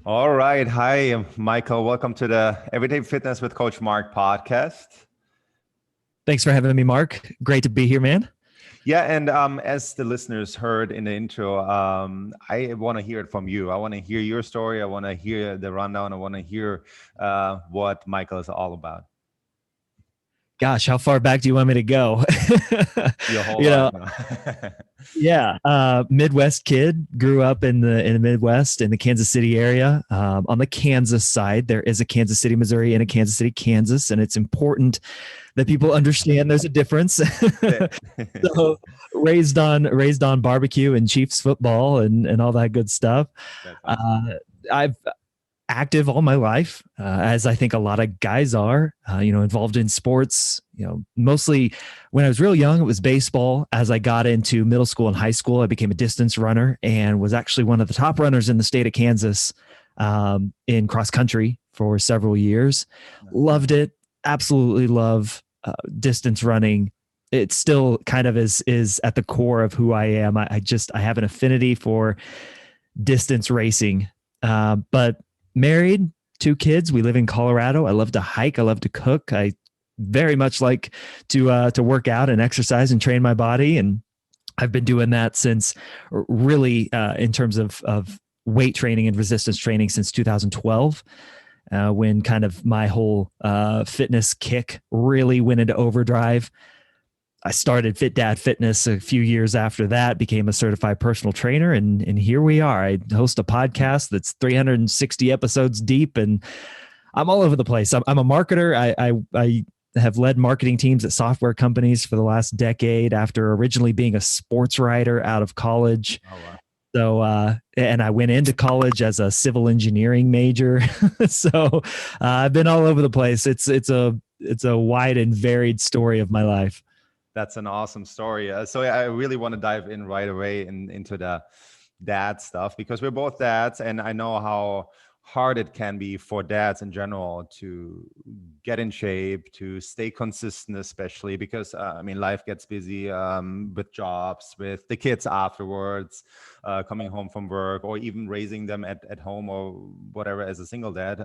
All right. Hi, I'm Michael. Welcome to the Everyday Fitness with Coach Marc podcast. Thanks for having me, Mark. Great to be here, man. Yeah, and as the listeners heard in the intro, I want to hear it from you. I want to hear your story. I want to hear the rundown. I want to hear what Michael is all about. Gosh, how far back do you want me to go? Your whole you life know, now. yeah, Midwest kid, grew up in the Midwest in the Kansas City area. On the Kansas side, there is a Kansas City, Missouri, and a Kansas City, Kansas, and it's important that people understand there's a difference. So raised on barbecue and Chiefs football and all that good stuff. That's awesome. Uh, I've active all my life, as I think a lot of guys are, involved in sports, mostly when I was real young, it was baseball. As I got into middle school and high school, I became a distance runner and was actually one of the top runners in the state of Kansas, in cross country for several years. Loved it. Absolutely love distance running. It still kind of is at the core of who I am. I have an affinity for distance racing, but married, 2 kids. We live in Colorado. I love to hike. I love to cook. I very much like to work out and exercise and train my body. And I've been doing that since really, in terms of weight training and resistance training, since 2012, when kind of my whole fitness kick really went into overdrive. I started Fit Dad Fitness a few years after that, became a certified personal trainer, and here we are. I host a podcast that's 360 episodes deep, and I'm all over the place. I'm a marketer. I have led marketing teams at software companies for the last decade after originally being a sports writer out of college. Oh, wow. So, and I went into college as a civil engineering major. So I've been all over the place. It's a wide and varied story of my life. That's an awesome story. So I really want to dive in right away into the dad stuff because we're both dads, and I know how hard it can be for dads in general to get in shape, to stay consistent, especially because life gets busy with jobs, with the kids afterwards, coming home from work, or even raising them at home or whatever as a single dad.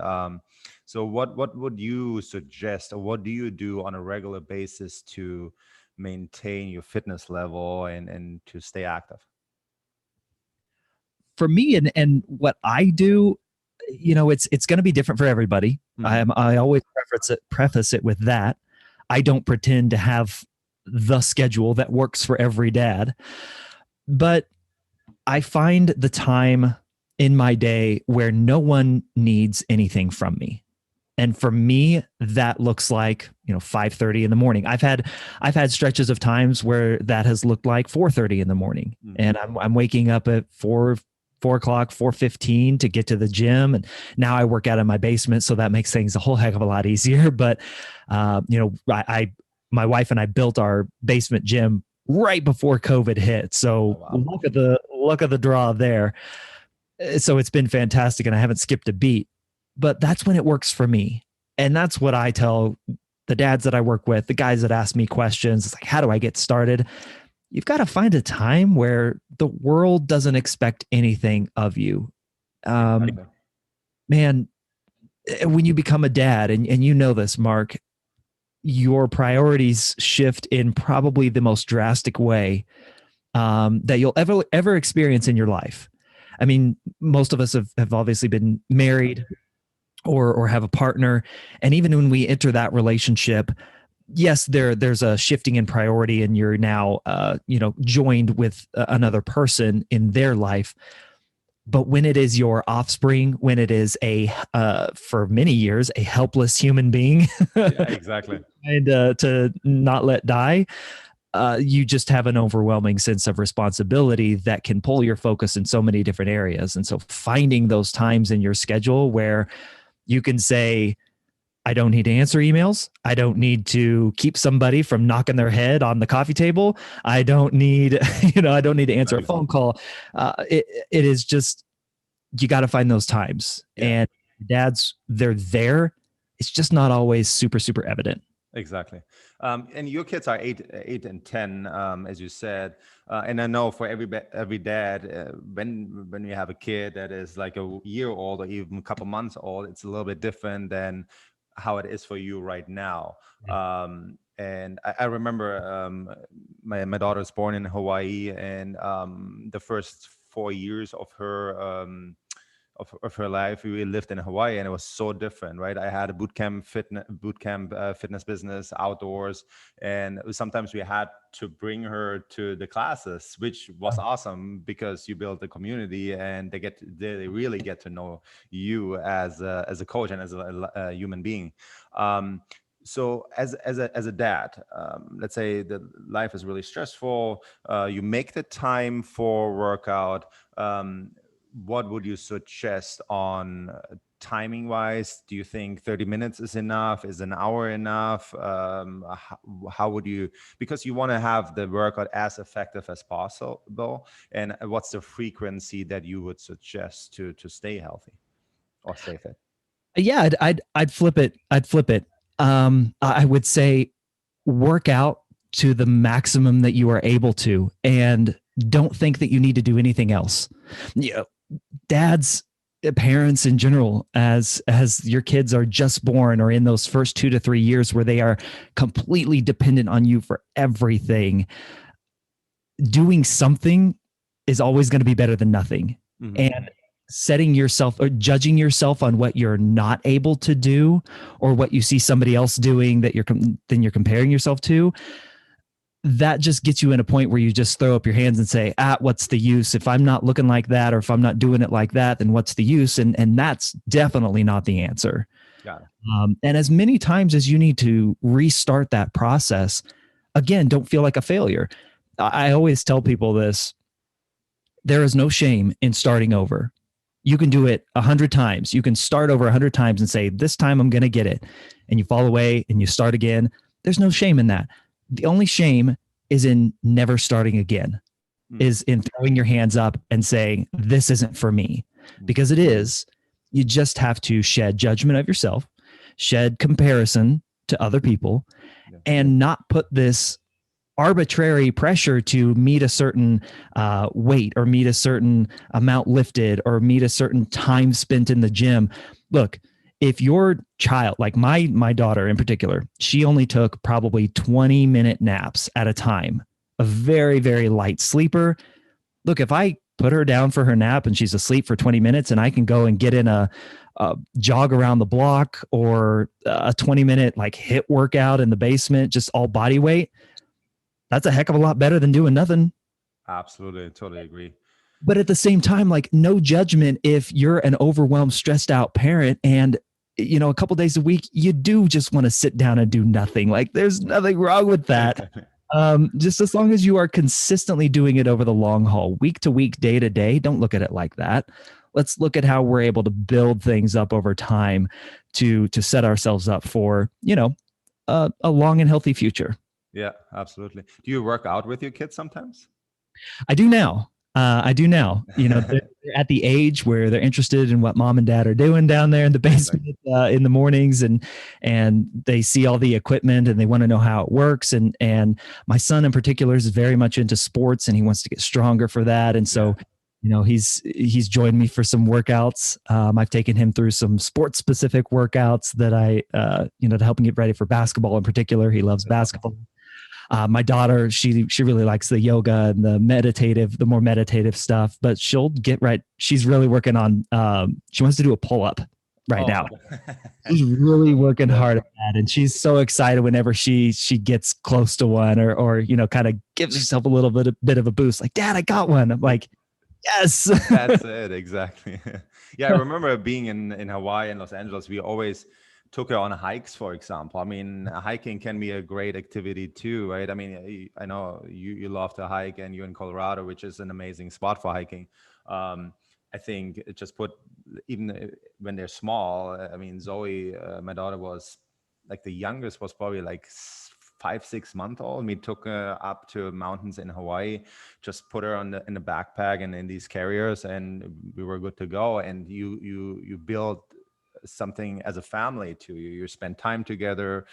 So what would you suggest, or what do you do on a regular basis to maintain your fitness level and to stay active? For me, and what I do, it's going to be different for everybody. Mhm. I always preface it with that. I don't pretend to have the schedule that works for every dad, but I find the time in my day where no one needs anything from me. And for me, that looks like 5:30 in the morning. I've had stretches of times where that has looked like 4:30 in the morning, and I'm waking up at 4 o'clock, 4:15 to get to the gym. And now I work out in my basement, so that makes things a whole heck of a lot easier. But my wife and I built our basement gym right before COVID hit, so Oh, wow. look at the draw there. So it's been fantastic, and I haven't skipped a beat. But that's when it works for me. And that's what I tell the dads that I work with, the guys that ask me questions. It's like, how do I get started? You've got to find a time where the world doesn't expect anything of you. Exactly. Man, when you become a dad, and you know this, Mark, your priorities shift in probably the most drastic way that you'll ever experience in your life. I mean, most of us have obviously been married or have a partner. And even when we enter that relationship, yes, there's a shifting in priority, and you're now, joined with another person in their life. But when it is your offspring, when it is for many years, a helpless human being, Yeah, exactly. and to not let die, you just have an overwhelming sense of responsibility that can pull your focus in so many different areas. And so finding those times in your schedule where you can say, I don't need to answer emails. I don't need to keep somebody from knocking their head on the coffee table. I don't need, I don't need to answer a Nice. phone call. It is just, you got to find those times. Yeah. And dads, they're there. It's just not always super, super evident. Exactly. And your kids are 8 and 10, as you said. And I know for every dad, when you have a kid that is like a year old or even a couple months old, it's a little bit different than how it is for you right now. And I remember my daughter was born in Hawaii, and the first 4 years of her of her life we lived in Hawaii, and it was so different, right? I had a boot camp fitness business outdoors, and sometimes we had to bring her to the classes, which was awesome because you build a community and they really get to know you as a coach and as a human being. So as a dad, let's say the life is really stressful, you make the time for workout. What would you suggest on timing wise? Do you think 30 minutes is enough? Is an hour enough? How would you, because you want to have the workout as effective as possible, and what's the frequency that you would suggest to stay healthy or stay fit? Yeah, I'd flip it. I'd flip it. I would say work out to the maximum that you are able to, and don't think that you need to do anything else. You know, dads, parents in general, as your kids are just born or in those first 2 to 3 years where they are completely dependent on you for everything, doing something is always going to be better than nothing. Mm-hmm. And setting yourself or judging yourself on what you're not able to do or what you see somebody else doing that you're comparing yourself to, that just gets you in a point where you just throw up your hands and say, what's the use? If I'm not looking like that, or if I'm not doing it like that, then what's the use? And that's definitely not the answer. Got it. And as many times as you need to restart that process, again, don't feel like a failure. I always tell people this: there is no shame in starting over. You can do it 100 times. You can start over 100 times and say, this time I'm going to get it. And you fall away and you start again. There's no shame in that. The only shame is in never starting again, is in throwing your hands up and saying, this isn't for me, because it is. You just have to shed judgment of yourself, shed comparison to other people, and not put this arbitrary pressure to meet a certain weight or meet a certain amount lifted or meet a certain time spent in the gym. Look, if your child, like my daughter in particular, she only took probably 20-minute naps at a time, a very, very light sleeper. Look, if I put her down for her nap and she's asleep for 20 minutes and I can go and get in a jog around the block or a 20-minute like HIIT workout in the basement, just all body weight, that's a heck of a lot better than doing nothing. Absolutely. Totally agree. But at the same time, like, no judgment if you're an overwhelmed, stressed out parent and, you know, a couple days a week, you do just want to sit down and do nothing. Like, there's nothing wrong with that. Just as long as you are consistently doing it over the long haul, week to week, day to day, don't look at it like that. Let's look at how we're able to build things up over time to set ourselves up for, you know, a long and healthy future. Yeah, absolutely. Do you work out with your kids sometimes? I do now. You know, they're at the age where they're interested in what mom and dad are doing down there in the basement in the mornings, and they see all the equipment and they want to know how it works. And my son in particular is very much into sports and he wants to get stronger for that. And so, you know, he's joined me for some workouts. I've taken him through some sports specific workouts that you know, to help him get ready for basketball in particular. He loves basketball. My daughter, she really likes the yoga and the more meditative stuff, but she'll get right. She's really working on, she wants to do a pull-up right now. She's really working hard at that. And she's so excited whenever she gets close to one or, you know, kind of gives herself a little bit of a boost. Like, Dad, I got one. I'm like, yes. That's it. Exactly. Yeah. I remember being in Hawaii and Los Angeles, we always took her on hikes, for example. I mean, hiking can be a great activity too, right? I mean, I know you love to hike and you're in Colorado, which is an amazing spot for hiking. I think it just put, even when they're small, I mean, Zoe, my daughter, was like the youngest, was probably like 5-6 months old. We took her up to mountains in Hawaii, just put her in the backpack and in these carriers, and we were good to go. And you build something as a family to you. You spend time together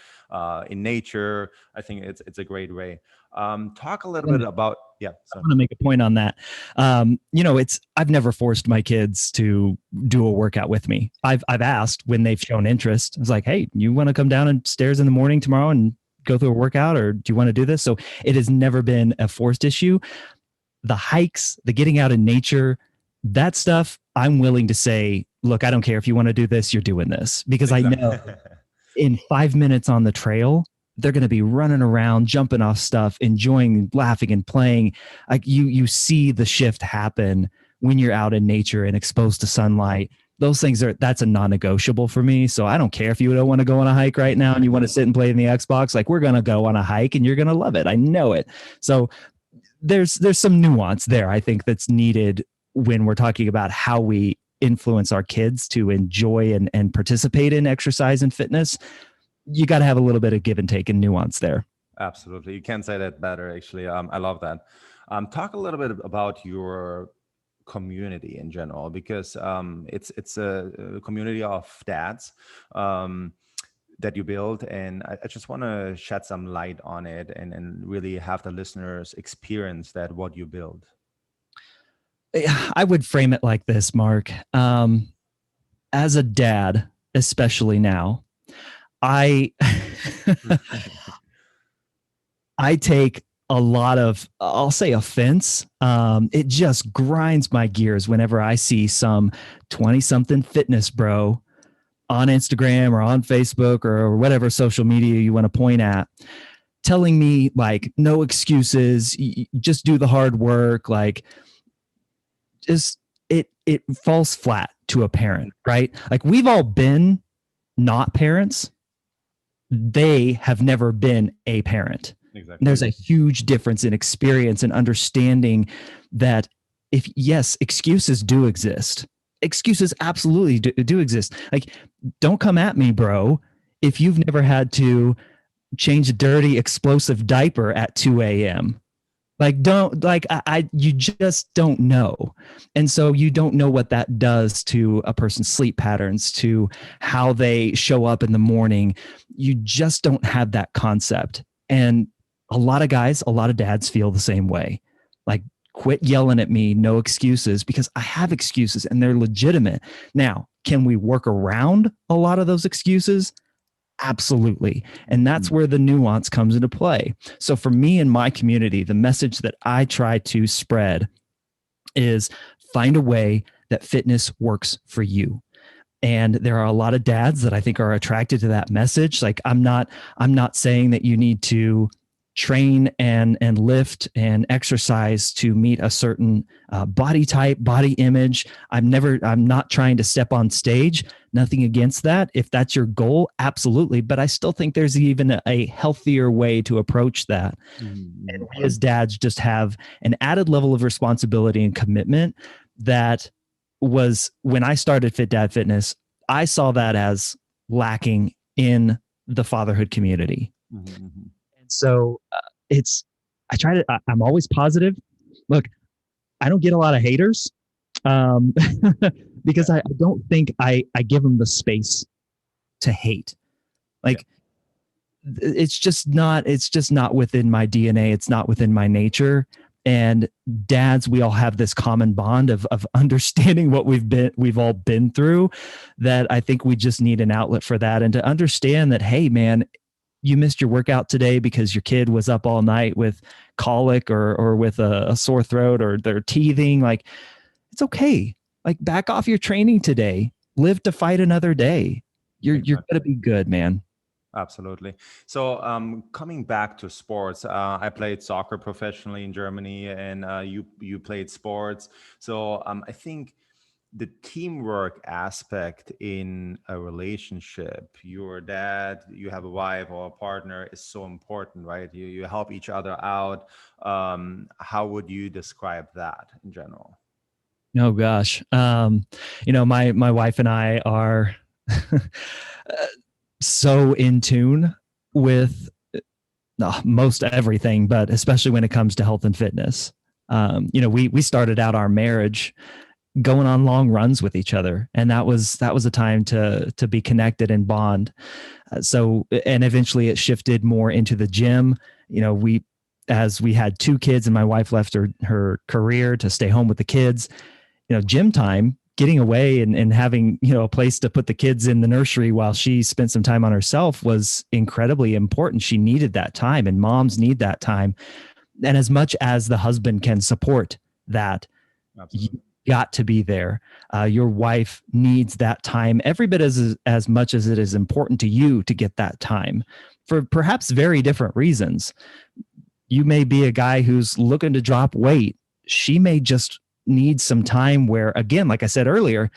in nature. I think it's a great way. Talk a little bit about, yeah. I want to make a point on that. I've never forced my kids to do a workout with me. I've asked when they've shown interest. It's like, hey, you want to come down and stairs in the morning tomorrow and go through a workout, or do you want to do this? So it has never been a forced issue. The hikes, the getting out in nature, that stuff, I'm willing to say, look, I don't care if you want to do this, you're doing this, because exactly. I know in 5 minutes on the trail, they're going to be running around, jumping off stuff, enjoying, laughing, and playing. Like you see the shift happen when you're out in nature and exposed to sunlight. Those things that's a non-negotiable for me. So I don't care if you don't want to go on a hike right now and you want to sit and play in the Xbox. Like, we're going to go on a hike and you're going to love it. I know it. So there's some nuance there, I think, that's needed when we're talking about how we influence our kids to enjoy and participate in exercise and fitness. You got to have a little bit of give and take and nuance there. Absolutely. You can't say that better, actually. I love that. Talk a little bit about your community in general, because it's a community of dads that you build, and I just want to shed some light on it and really have the listeners experience that what you build. I would frame it like this, Mark. As a dad, especially now, I take a lot of, I'll say, offense. It just grinds my gears whenever I see some 20-something fitness bro on Instagram or on Facebook or whatever social media you want to point at, telling me, like, no excuses, just do the hard work. Like, just it falls flat to a parent, right? Like, we've all been not parents. They have never been a parent. Exactly. There's a huge difference in experience and understanding that yes, excuses do exist. Excuses absolutely do exist. Like, don't come at me, bro, if you've never had to change a dirty explosive diaper at 2 a.m. Like, you just don't know. And so you don't know what that does to a person's sleep patterns, to how they show up in the morning. You just don't have that concept. And a lot of guys, a lot of dads feel the same way. Like, quit yelling at me, no excuses, because I have excuses and they're legitimate. Now, can we work around a lot of those excuses? Absolutely. And that's where the nuance comes into play. So for me and my community, the message that I try to spread is find a way that fitness works for you. And there are a lot of dads that I think are attracted to that message. Like, I'm not saying that you need to train and lift and exercise to meet a certain body type, body image. I'm not trying to step on stage. Nothing against that. If that's your goal, absolutely. But I still think there's even a healthier way to approach that. Mm-hmm. And we as dads just have an added level of responsibility and commitment that was, when I started Fit Dad Fitness, I saw that as lacking in the fatherhood community. Mm-hmm. So I'm always positive. Look, I don't get a lot of haters because I don't think I give them the space to hate. Like, it's just not within my DNA. It's not within my nature. And dads, we all have this common bond of understanding what we've all been through, that I think we just need an outlet for that. And to understand that, hey, man, you missed your workout today because your kid was up all night with colic or with a sore throat, or they're teething. Like, it's okay. Like, back off your training today. Live to fight another day. You're going to be good, man. Absolutely. So coming back to sports, I played soccer professionally in Germany, and you played sports. So I think the teamwork aspect in a relationship, your dad, you have a wife or a partner, is so important, right? You help each other out. How would you describe that in general? Oh gosh. My wife and I are so in tune with most everything, but especially when it comes to health and fitness. We started out our marriage going on long runs with each other. And that was a time to be connected and bond. And eventually it shifted more into the gym. As we had 2 kids and my wife left her career to stay home with the kids, gym time, getting away and having, a place to put the kids in the nursery while she spent some time on herself was incredibly important. She needed that time, and moms need that time. And as much as the husband can support that, Absolutely. you got to be there. Your wife needs that time every bit as much as it is important to you to get that time for perhaps very different reasons. You may be a guy who's looking to drop weight. She may just need some time where, again, like I said earlier,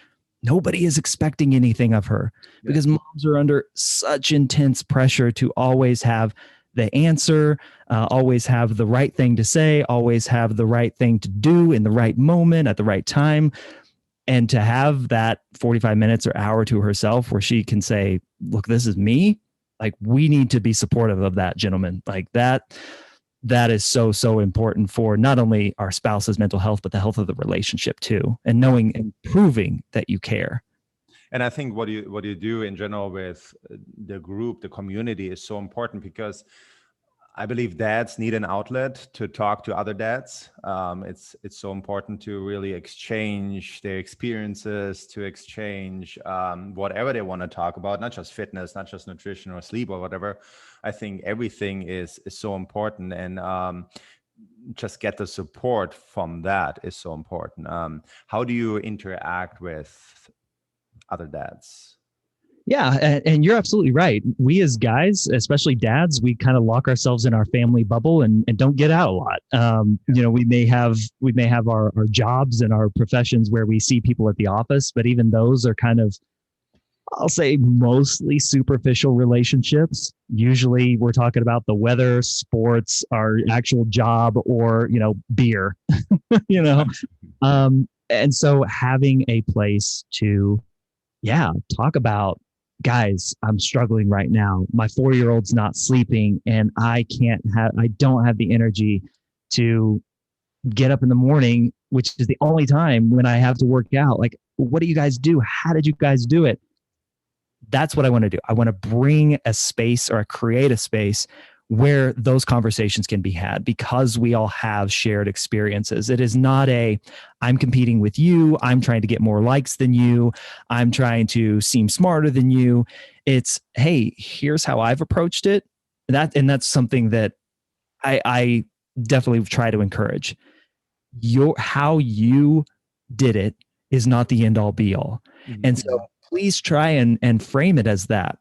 nobody is expecting anything of her because moms are under such intense pressure to always have the answer, always have the right thing to say, always have the right thing to do in the right moment at the right time. And to have that 45 minutes or hour to herself where she can say, look, this is me. Like, we need to be supportive of that, gentlemen. Like that is so, so important for not only our spouse's mental health, but the health of the relationship too. And knowing and proving that you care. And I think what you do in general with the group, the community, is so important, because I believe dads need an outlet to talk to other dads. It's so important to really exchange their experiences, to exchange whatever they want to talk about, not just fitness, not just nutrition or sleep or whatever. I think everything is so important, and just get the support from that is so important. How do you interact with other dads? Yeah, and you're absolutely right. We as guys, especially dads, we kind of lock ourselves in our family bubble and don't get out a lot. We may have our jobs and our professions where we see people at the office, but even those are kind of, I'll say, mostly superficial relationships. Usually we're talking about the weather, sports, our actual job, or, beer, and so having a place to, talk about, guys, I'm struggling right now. My 4-year-old's not sleeping and I don't have the energy to get up in the morning, which is the only time when I have to work out. Like, what do you guys do? How did you guys do it? That's what I want to do. I want to bring a space, or create a space where those conversations can be had, because we all have shared experiences. It is not I'm competing with you, I'm trying to get more likes than you, I'm trying to seem smarter than you. It's, hey, here's how I've approached it. And that's something that I definitely try to encourage. How you did it is not the end all be all. Mm-hmm. And so please try and frame it as that.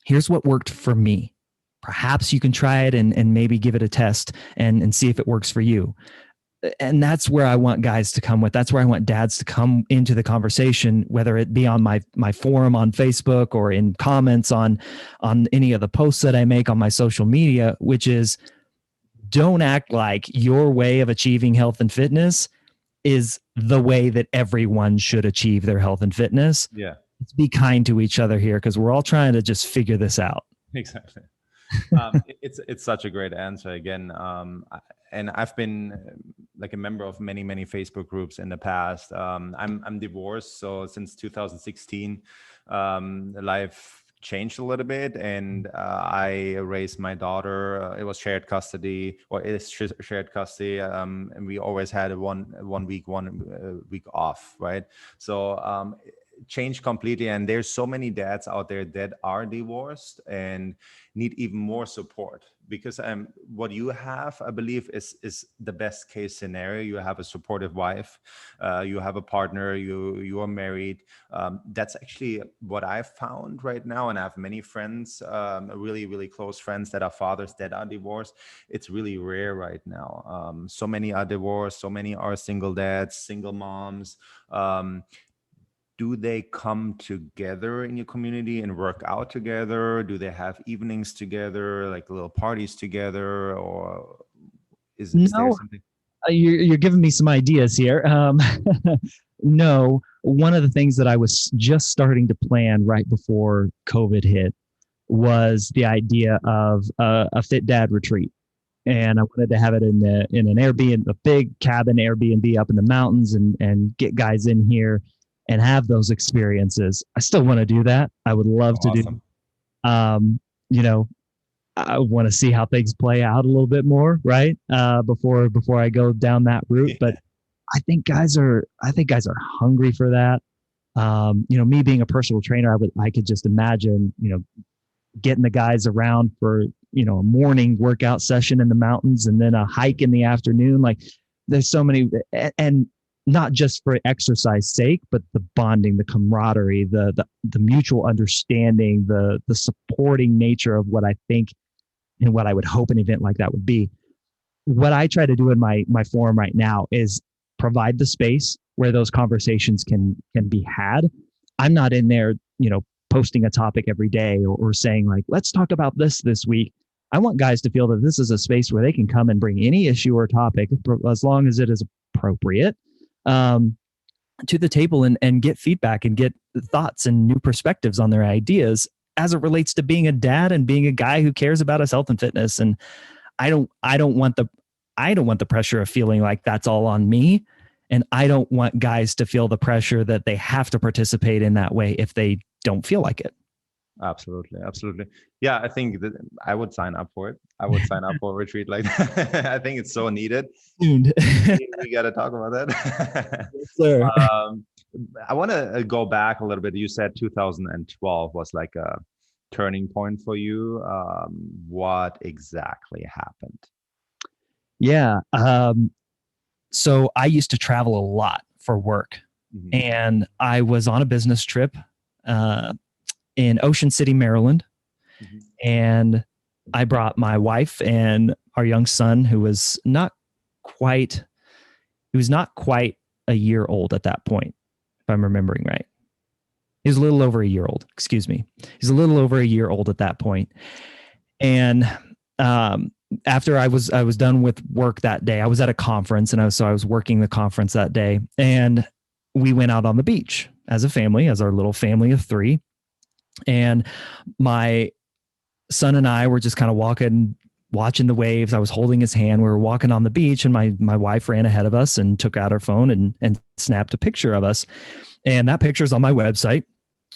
Here's what worked for me. Perhaps you can try it and maybe give it a test and see if it works for you. And that's where I want guys to come with. That's where I want dads to come into the conversation, whether it be on my forum on Facebook or in comments on any of the posts that I make on my social media, which is, don't act like your way of achieving health and fitness is the way that everyone should achieve their health and fitness. Yeah. Let's be kind to each other here, because we're all trying to just figure this out. Exactly. It's such a great answer again. And I've been like a member of many Facebook groups in the past. I'm divorced, so since 2016, life changed a little bit, and I raised my daughter. It was shared custody, or it is shared custody, and we always had one week off, right? So changed completely, and there's so many dads out there that are divorced and need even more support, because what you have, I believe, is the best case scenario. You have a supportive wife, you have a partner, you are married. That's actually what I've found right now, and I have many friends, really close friends that are fathers that are divorced. It's really rare right now. So many are divorced, so many are single dads, single moms. Do they come together in your community and work out together? Do they have evenings together, like little parties together, or is there something? You're giving me some ideas here. No, one of the things that I was just starting to plan right before COVID hit was the idea of a fit dad retreat. and I wanted to have it in an Airbnb, a big cabin Airbnb up in the mountains, and get guys in here and have those experiences. I still want to do that. I would love to do. Awesome. You know, I want to see how things play out a little bit more, right? Before I go down that route. But I think guys are hungry for that. Me being a personal trainer, I could just imagine, getting the guys around for, a morning workout session in the mountains and then a hike in the afternoon. Like there's so many, and not just for exercise sake, but the bonding, the camaraderie, the mutual understanding, the supporting nature of what I think and what I would hope an event like that would be. What I try to do in my forum right now is provide the space where those conversations can be had. I'm not in there, posting a topic every day or saying like, let's talk about this week. I want guys to feel that this is a space where they can come and bring any issue or topic, as long as it is appropriate, to the table and get feedback and get thoughts and new perspectives on their ideas as it relates to being a dad and being a guy who cares about his health and fitness. And I don't want the pressure of feeling like that's all on me. And I don't want guys to feel the pressure that they have to participate in that way if they don't feel like it. Absolutely. Yeah, I think that I would sign up for it. I would sign up for a retreat like that. I think it's so needed. We got to talk about that. Yes, sir. I want to go back a little bit. You said 2012 was like a turning point for you. What exactly happened? Yeah. So I used to travel a lot for work, and I was on a business trip in Ocean City, Maryland. And I brought my wife and our young son, who was not quite a year old at that point, if I'm remembering right. He was a little over a year old, excuse me. He's a little over a year old at that point. And after I was done with work that day, I was at a conference, and I was working the conference that day, and we went out on the beach as a family, as our little family of 3. And my son and I were just kind of walking, watching the waves. I was holding his hand. We were walking on the beach, and my wife ran ahead of us and took out her phone and snapped a picture of us. And that picture is on my website.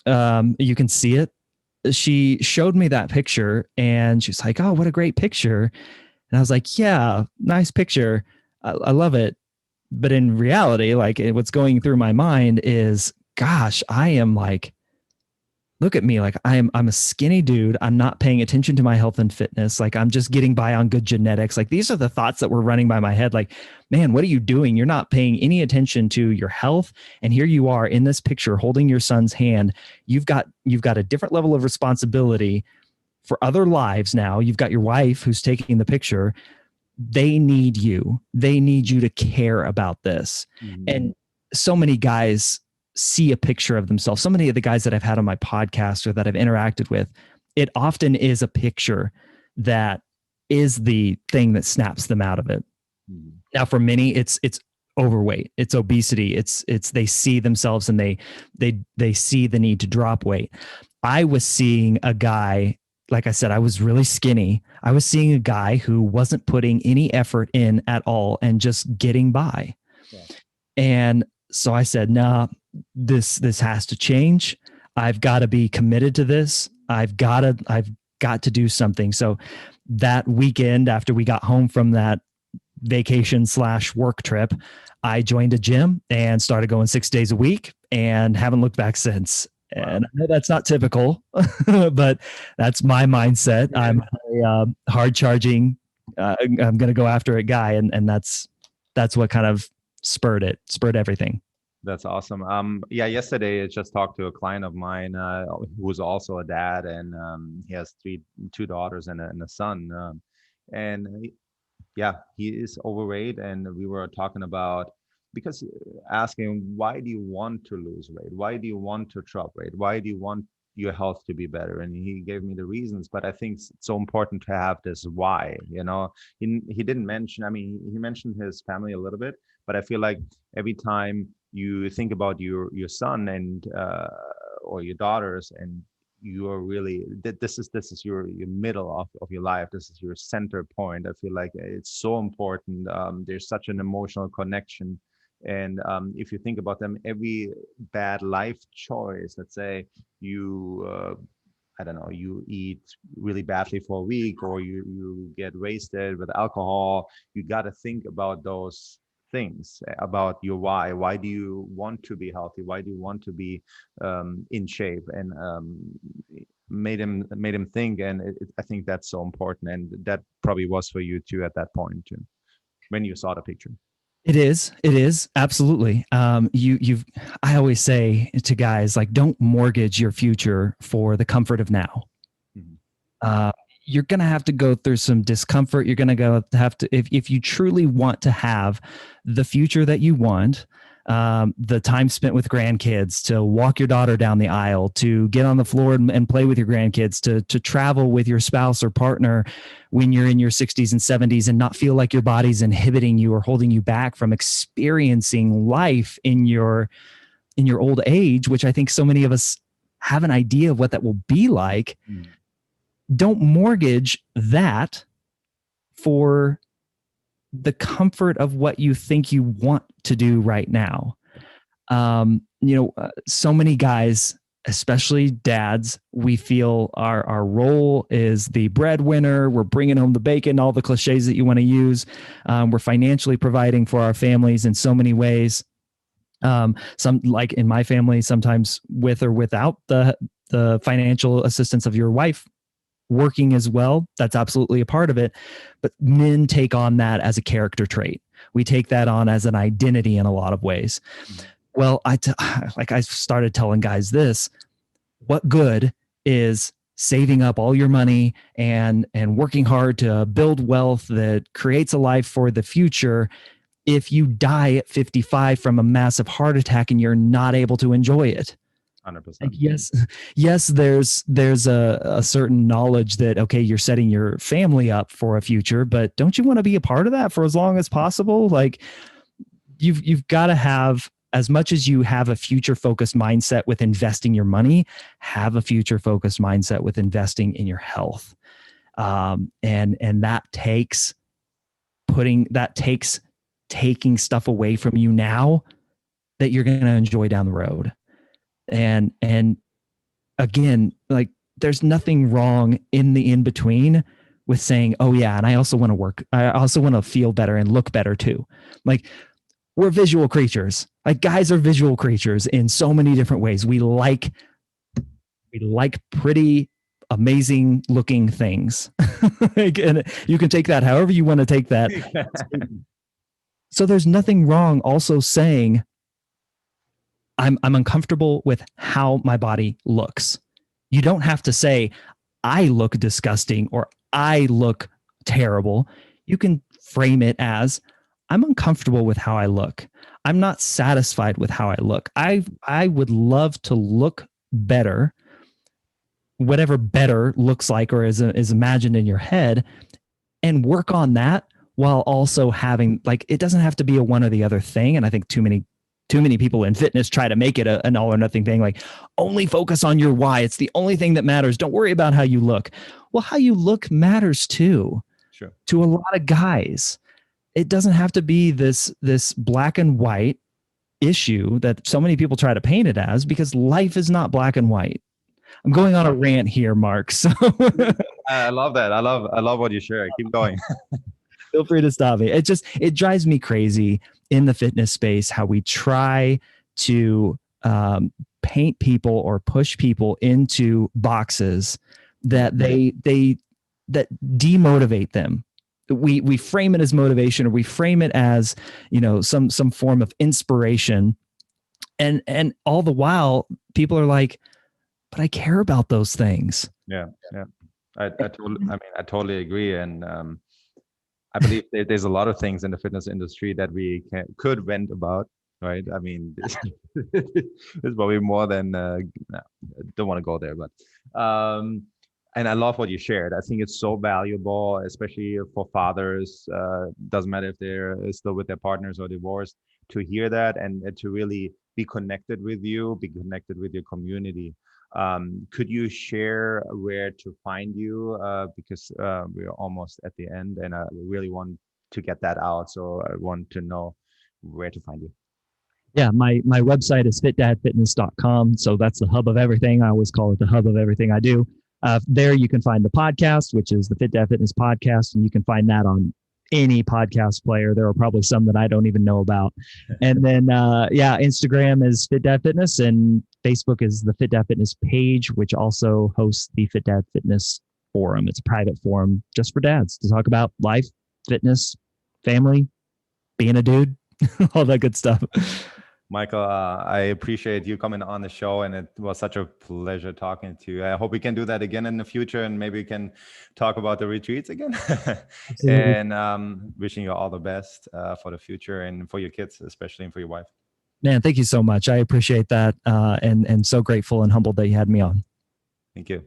You can see it. She showed me that picture, and she's like, "Oh, what a great picture." And I was like, "Yeah, nice picture. I love it." But in reality, like what's going through my mind is, gosh, I am like, look at me. Like I'm a skinny dude. I'm not paying attention to my health and fitness. Like I'm just getting by on good genetics. Like these are the thoughts that were running by my head. Like, man, what are you doing? You're not paying any attention to your health. And here you are in this picture holding your son's hand. You've got a different level of responsibility for other lives now. You've got your wife who's taking the picture. They need you. They need you to care about this. And so many guys see a picture of themselves. So many of the guys that I've had on my podcast or that I've interacted with, it often is a picture that is the thing that snaps them out of it. Now, for many, it's overweight, it's obesity, it's they see themselves and they see the need to drop weight. I was seeing a guy, like I said, I was really skinny. I was seeing a guy who wasn't putting any effort in at all and just getting by. Yeah. And so I said, nah, this has to change. I've got to be committed to this. I've got to do something. So that weekend, after we got home from that vacation / work trip, I joined a gym and started going 6 days a week and haven't looked back since. Wow. And I know that's not typical, but that's my mindset. Yeah. I'm a hard charging, I'm going to go after it guy. And that's what kind of spurred everything. That's awesome. Yeah, yesterday I just talked to a client of mine who's also a dad, and he has two daughters and a son. Yeah, he is overweight, and we were talking about, because asking, why do you want to lose weight? Why do you want to drop weight? Why do you want your health to be better? And he gave me the reasons, but I think it's so important to have this why. He didn't mention, he mentioned his family a little bit, but I feel like every time you think about your son and or your daughters, and you are really this is your middle of your life. This is your center point. I feel like it's so important. There's such an emotional connection, and if you think about them, every bad life choice, let's say you I don't know, you eat really badly for a week, or you get wasted with alcohol, you got to think about those things, about your why. Why do you want to be healthy? Why do you want to be in shape? And made him think, and I think that's so important, and that probably was for you too at that point too, when you saw the picture. It is absolutely. I always say to guys, like, don't mortgage your future for the comfort of now. Mhm. Uh, you're going to have to go through some discomfort. You're going to have to, if you truly want to have the future that you want, the time spent with grandkids, to walk your daughter down the aisle, to get on the floor and play with your grandkids, to travel with your spouse or partner when you're in your 60s and 70s and not feel like your body's inhibiting you or holding you back from experiencing life in your old age, which I think so many of us have an idea of what that will be like. Mm. Don't mortgage that for the comfort of what you think you want to do right now. So many guys, especially dads, we feel our role is the breadwinner. We're bringing home the bacon, all the cliches that you want to use. We're financially providing for our families in so many ways. Some, like in my family, sometimes with or without the financial assistance of your wife working as well. That's absolutely a part of it. But men take on that as a character trait. We take that on as an identity in a lot of ways. Mhm. Well, I started telling guys this: what good is saving up all your money and working hard to build wealth that creates a life for the future if you die at 55 from a massive heart attack and you're not able to enjoy it? Like, 100%. yes, there's a certain knowledge that, okay, you're setting your family up for a future, but don't you want to be a part of that for as long as possible? Like, you've got to have, as much as you have a future focused mindset with investing your money, have a future focused mindset with investing in your health. And that takes taking stuff away from you now that you're going to enjoy down the road. And again, like, there's nothing wrong in the in between with saying, oh yeah, and I also want to work. I also want to feel better and look better too. Like, we're visual creatures. Like, guys are visual creatures in so many different ways. We like pretty, amazing looking things. Like, and you can take that however you want to take that. So there's nothing wrong also saying, I'm uncomfortable with how my body looks. You don't have to say, I look disgusting or I look terrible. You can frame it as, I'm uncomfortable with how I look. I'm not satisfied with how I look. I would love to look better, whatever better looks like or is imagined in your head, and work on that while also having, like, it doesn't have to be a one or the other thing. And I think too many people in fitness try to make it an all or nothing thing. Like, only focus on your why. It's the only thing that matters. Don't worry about how you look. Well, how you look matters too. Sure. To a lot of guys. It doesn't have to be this black and white issue that so many people try to paint it as, because life is not black and white. I'm going on a rant here, Marc. So I love that. I love what you share. Keep going. feel free to stop me. It drives me crazy in the fitness space how we try to paint people or push people into boxes that that demotivate them. We frame it as motivation, or we frame it as, some form of inspiration, and all the while people are like, but I care about those things. Yeah. I totally agree. And I believe there's a lot of things in the fitness industry that we could vent about, right? I mean, this is probably more than, don't want to go there, but, and I love what you shared. I think it's so valuable, especially for fathers. Doesn't matter if they're still with their partners or divorced, to hear that and to really be connected with you, be connected with your community. Could you share where to find you? Because we're almost at the end, and I really want to get that out. So I want to know where to find you. Yeah, my website is fitdadfitness.com. So that's the hub of everything. I always call it the hub of everything I do. There you can find the podcast, which is the Fit Dad Fitness podcast, and you can find that on any podcast player. There are probably some that I don't even know about. And then, Instagram is Fit Dad Fitness, and Facebook is the Fit Dad Fitness page, which also hosts the Fit Dad Fitness forum. It's a private forum just for dads to talk about life, fitness, family, being a dude, all that good stuff. Michael, I appreciate you coming on the show, and it was such a pleasure talking to you. I hope we can do that again in the future, and maybe we can talk about the retreats again. And wishing you all the best for the future and for your kids, especially, and for your wife. Man, thank you so much. I appreciate that, and so grateful and humbled that you had me on. Thank you.